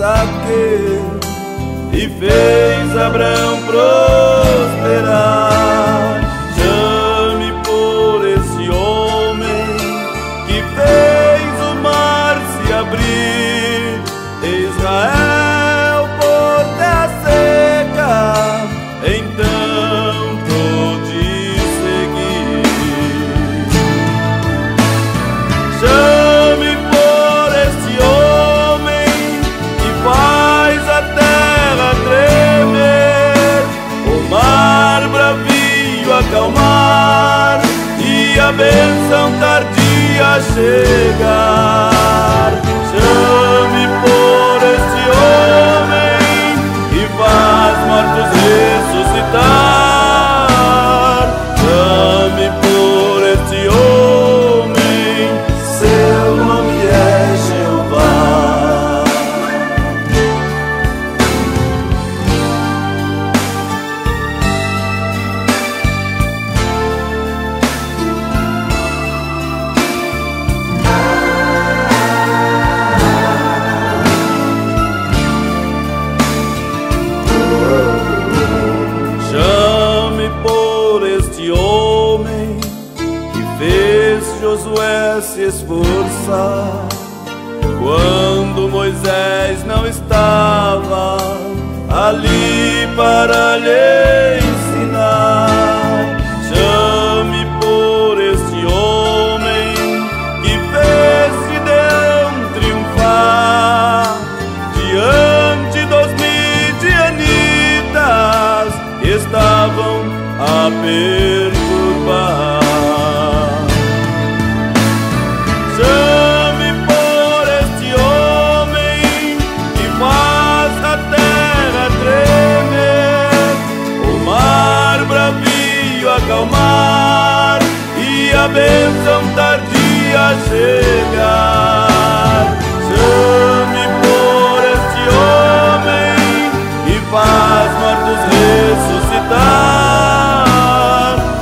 Isaque e fez Abraão prosperar. Chame por esse homem que fez o mar se abrir, Israel por terra seca, então pôde seguir. Chame por esse homem que faz a terra tremer, o mar bravio acalmar e a bênção tardia chegar. Chame por esse homem que faz mortos ressuscitar. Chame por esse homem, seu nome é Jeová. Chame por este homem que fez Josué se esforçar quando Moisés não estava ali para lhe ensinar. Chame por este homem que fez Gideão triunfar diante dos midianitas que estavam a perturbar. Chame por este homem que faz a terra tremer, o mar bravio acalmar e a bênção tardia chegar. Chame por este homem que faz mortos ressuscitar.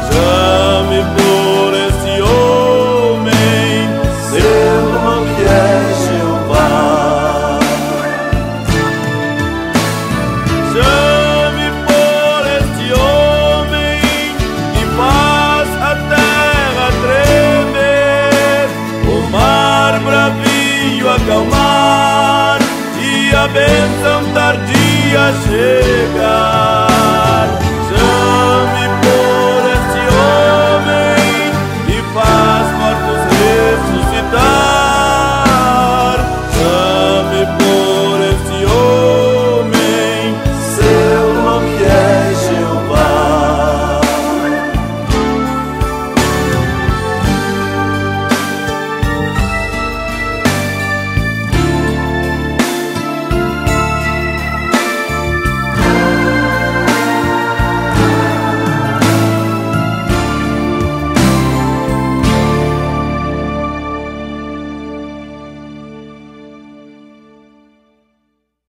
Chame por esse homem, seu nome é Jeová. Chame por este homem que faz a terra tremer, o mar bravio acalmar e a bênção tardia chegar.